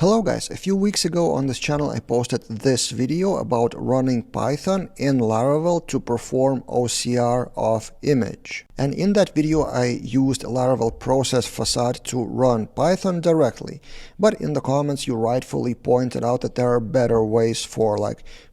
Hello guys, a few weeks ago on this channel I posted this video about running Python in Laravel to perform OCR of image. And in that video I used Laravel process facade to run Python directly. But in the comments you rightfully pointed out that there are better ways for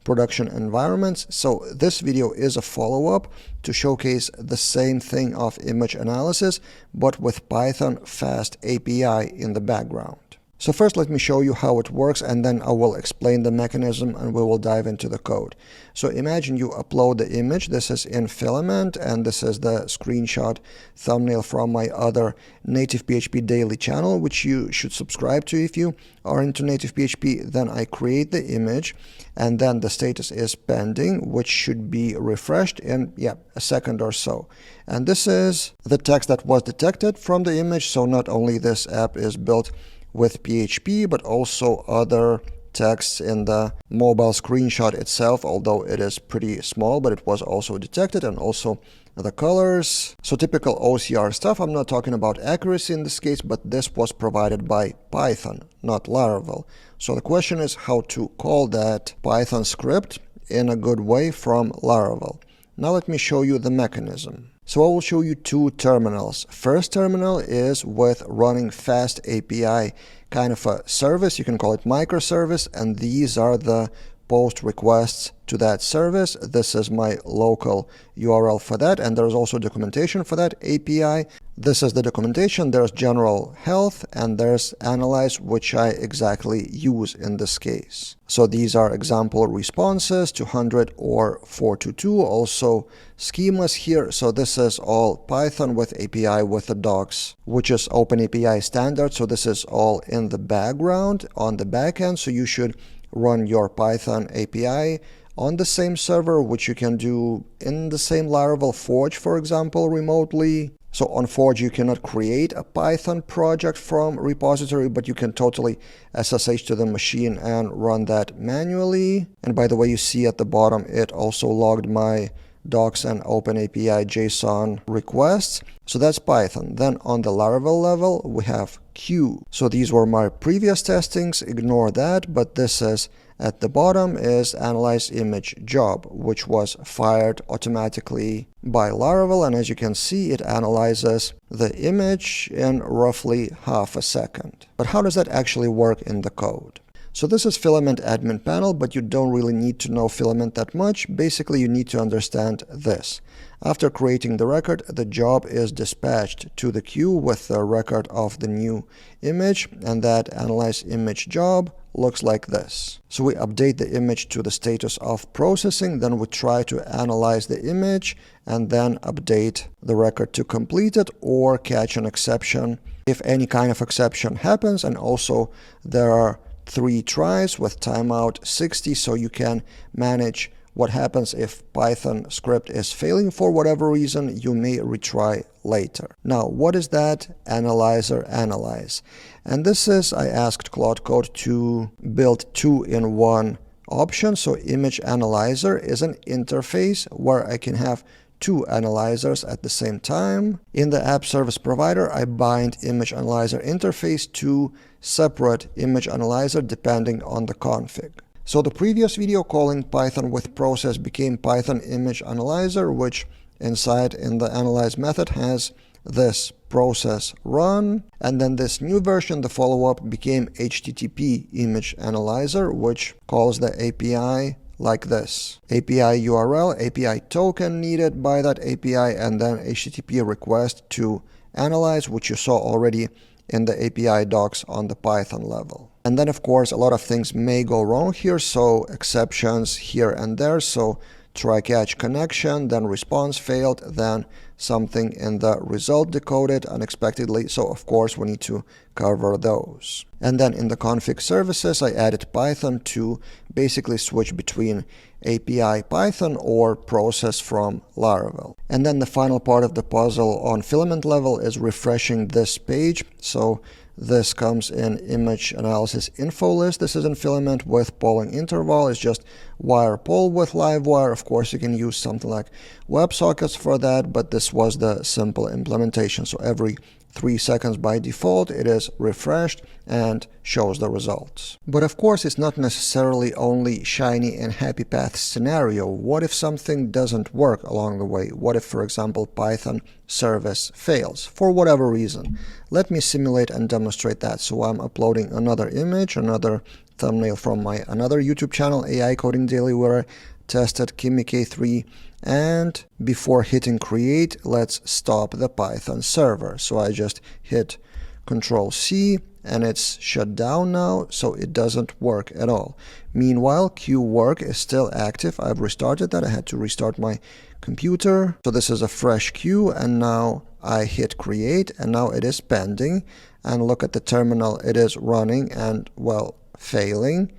production environments. So this video is a follow-up to showcase the same thing of image analysis, but with Python FastAPI in the background. So first let me show you how it works, and then I will explain the mechanism and we will dive into the code. So imagine you upload the image. This is in Filament, and this is the screenshot thumbnail from my other Native PHP daily channel, which you should subscribe to if you are into Native PHP. Then I create the image, and then the status is pending, which should be refreshed in a second or so. And this is the text that was detected from the image. So not only this app is built with PHP, but also other texts in the mobile screenshot itself, although it is pretty small, but it was also detected, and also the colors. So typical OCR stuff. I'm not talking about accuracy in this case, but this was provided by Python, not Laravel. So the question is how to call that Python script in a good way from Laravel. Now let me show you the mechanism. So I will show you two terminals. First terminal is with running FastAPI, kind of a service. You can call it microservice, and these are the post requests to that service. This is my local URL for that, and there's also documentation for that API. This is the documentation. There's general health, and there's analyze, which I exactly use in this case. So these are example responses, 200 or 422, also schemas here. So this is all Python with API with the docs, which is OpenAPI standard. So this is all in the background on the backend. So you should run your Python API on the same server, which you can do in the same Laravel Forge, for example, remotely. So on Forge, you cannot create a Python project from repository, but you can totally SSH to the machine and run that manually. And by the way, you see at the bottom, it also logged my docs and OpenAPI JSON requests. So that's Python. Then on the Laravel level, we have Q. So these were my previous testings. Ignore that. But this is at the bottom is analyze image job, which was fired automatically by Laravel. And as you can see, it analyzes the image in roughly half a second. But how does that actually work in the code? So this is Filament admin panel, but you don't really need to know Filament that much. Basically, you need to understand this. After creating the record, the job is dispatched to the queue with the record of the new image, and that analyze image job looks like this. So we update the image to the status of processing, then we try to analyze the image and then update the record to complete it or catch an exception if any kind of exception happens. And also there are 3 tries with timeout 60, so you can manage what happens if Python script is failing for whatever reason. You may retry later. Now, what is that analyzer analyze? And this is, I asked Claude Code to build 2-in-1 option. So image analyzer is an interface where I can have 2 analyzers at the same time. In the app service provider, I bind image analyzer interface to separate image analyzer depending on the config. So the previous video calling Python with process became Python image analyzer, which inside in the analyze method has this process run. And then this new version, the follow-up, became HTTP image analyzer, which calls the API like this. API URL, API token needed by that API, and then HTTP request to analyze, which you saw already in the API docs on the Python level. And then of course a lot of things may go wrong here, so exceptions here and there. So try catch connection, then response failed, then something in the result decoded unexpectedly. So of course we need to cover those. And then in the config services, I added Python to basically switch between API Python or process from Laravel. And then the final part of the puzzle on Filament level is refreshing this page. So this comes in image analysis info list. This is in Filament with polling interval. It's just wire poll with live wire. Of course, you can use something like WebSockets for that, but this was the simple implementation. So every 3 seconds by default, it is refreshed and shows the results. But of course, it's not necessarily only shiny and happy path scenario. What if something doesn't work along the way? What if, for example, Python service fails for whatever reason? Let me simulate and demonstrate that. So I'm uploading another image, another thumbnail from my another YouTube channel, AI Coding Daily, where I tested Kimi K3. And before hitting create, let's stop the Python server. So I just hit Control-C and it's shut down now, so it doesn't work at all. Meanwhile, queue work is still active. I've restarted that. I had to restart my computer. So this is a fresh queue, and now I hit create and now it is pending. And look at the terminal, it is running and, well, failing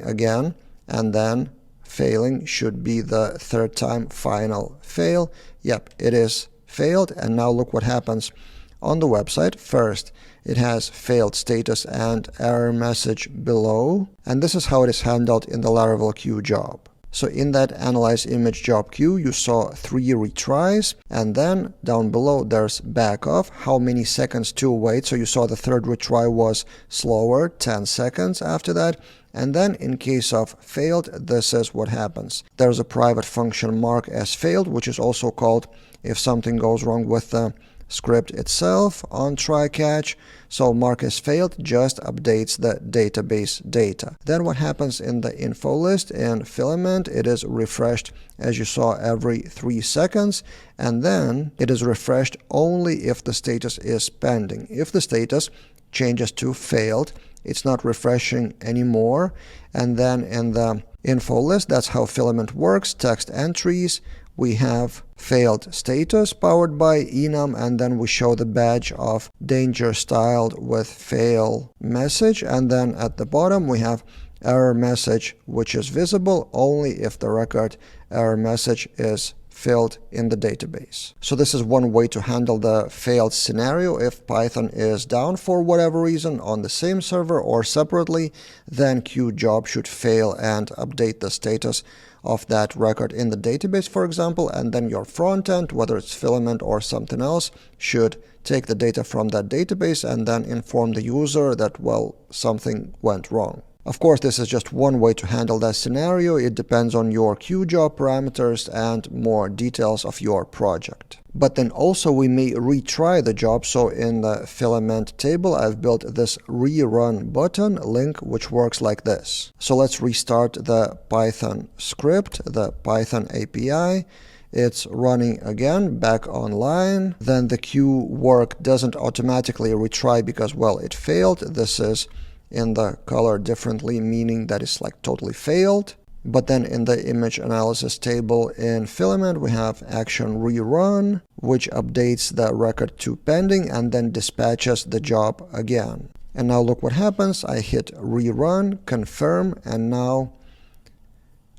again, and then failing should be the third time final fail. Yep, it is failed. And now look what happens on the website. First, it has failed status and error message below. And this is how it is handled in the Laravel queue job. So in that analyze image job queue, you saw 3 retries, and then down below there's back off, how many seconds to wait. So you saw the third retry was slower, 10 seconds after that. And then in case of failed, this is what happens. There's a private function mark as failed, which is also called if something goes wrong with the script itself on try catch. So mark as failed just updates the database data. Then what happens in the info list in Filament, it is refreshed as you saw every 3 seconds, and then it is refreshed only if the status is pending. If the status changes to failed, it's not refreshing anymore. And then in the info list, that's how Filament works, text entries, we have failed status powered by enum, and then we show the badge of danger styled with fail message, and then at the bottom we have error message, which is visible only if the record error message is filled in the database. So this is one way to handle the failed scenario. If Python is down for whatever reason on the same server or separately, then queue job should fail and update the status of that record in the database, for example, and then your front end, whether it's Filament or something else, should take the data from that database and then inform the user that, well, something went wrong. Of course, this is just one way to handle that scenario. It depends on your queue job parameters and more details of your project. But then also we may retry the job. So in the Filament table, I've built this rerun button link, which works like this. So let's restart the Python script, the Python API. It's running again, back online. Then the queue work doesn't automatically retry because, well, it failed. This is in the color differently, meaning that it's like totally failed. But then in the image analysis table in Filament, we have action rerun, which updates the record to pending and then dispatches the job again. And now look what happens. I hit rerun, confirm, and now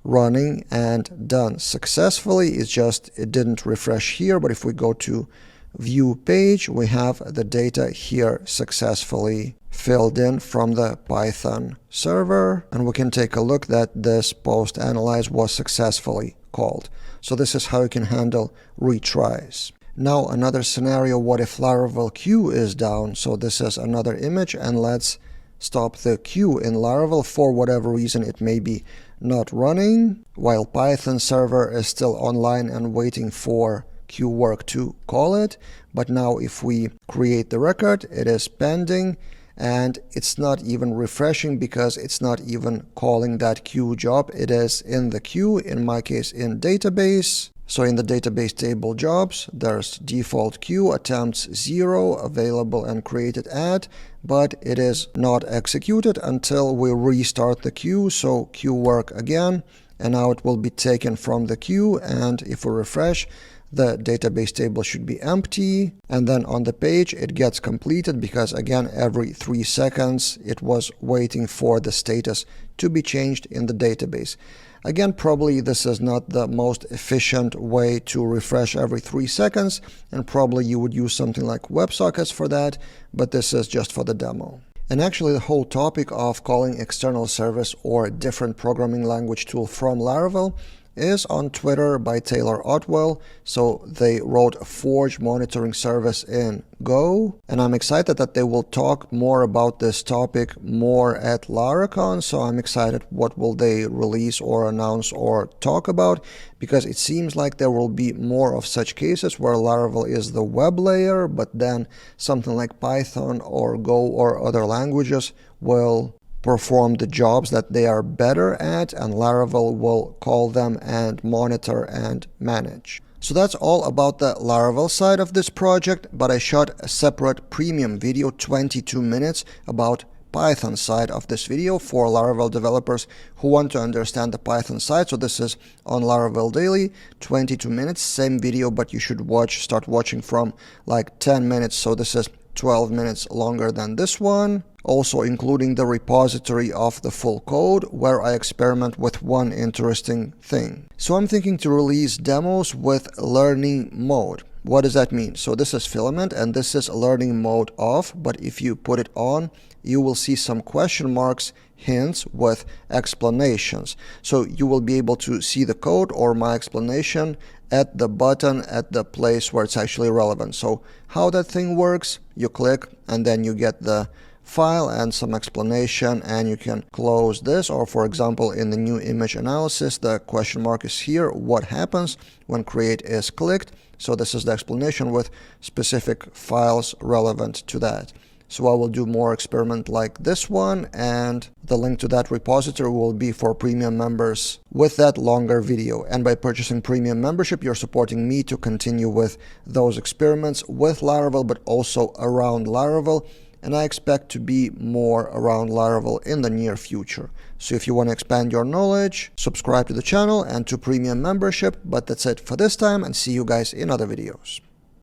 running and done successfully. It's just it didn't refresh here, but if we go to view page, we have the data here successfully filled in from the Python server, and we can take a look that this post analyze was successfully called. So this is how you can handle retries. Now another scenario, what if Laravel queue is down? So this is another image, and let's stop the queue in Laravel. For whatever reason, it may be not running while Python server is still online and waiting for queue work to call it. But now if we create the record, it is pending and it's not even refreshing because it's not even calling that queue job. It is in the queue, in my case in database. So in the database table jobs, there's default queue, attempts 0, available and created at, but it is not executed until we restart the queue. So queue work again, and now it will be taken from the queue, and if we refresh, the database table should be empty, and then on the page it gets completed because again every 3 seconds it was waiting for the status to be changed in the database. Again, probably this is not the most efficient way to refresh every 3 seconds, and probably you would use something like WebSockets for that, but this is just for the demo. And actually the whole topic of calling external service or different programming language tool from Laravel, is on Twitter by Taylor Otwell. So they wrote a Forge monitoring service in Go, and I'm excited that they will talk more about this topic more at Laracon. So I'm excited what will they release or announce or talk about, because it seems like there will be more of such cases where Laravel is the web layer, but then something like Python or Go or other languages will perform the jobs that they are better at, and Laravel will call them and monitor and manage. So that's all about the Laravel side of this project, but I shot a separate premium video, 22 minutes, about Python side of this video for Laravel developers who want to understand the Python side. So this is on Laravel Daily, 22 minutes, same video, but you should start watching from like 10 minutes. So this is 12 minutes longer than this one, also including the repository of the full code where I experiment with one interesting thing. So I'm thinking to release demos with learning mode. What does that mean? So this is Filament and this is learning mode off, but if you put it on, you will see some question marks, hints with explanations. So you will be able to see the code or my explanation at the button at the place where it's actually relevant. So how that thing works, you click and then you get the file and some explanation, and you can close this. Or for example, in the new image analysis, the question mark is here. What happens when create is clicked? So this is the explanation with specific files relevant to that. So I will do more experiment like this one, and the link to that repository will be for premium members with that longer video. And by purchasing premium membership, you're supporting me to continue with those experiments with Laravel, but also around Laravel. And I expect to be more around Laravel in the near future. So if you want to expand your knowledge, subscribe to the channel and to premium membership. But that's it for this time, and see you guys in other videos.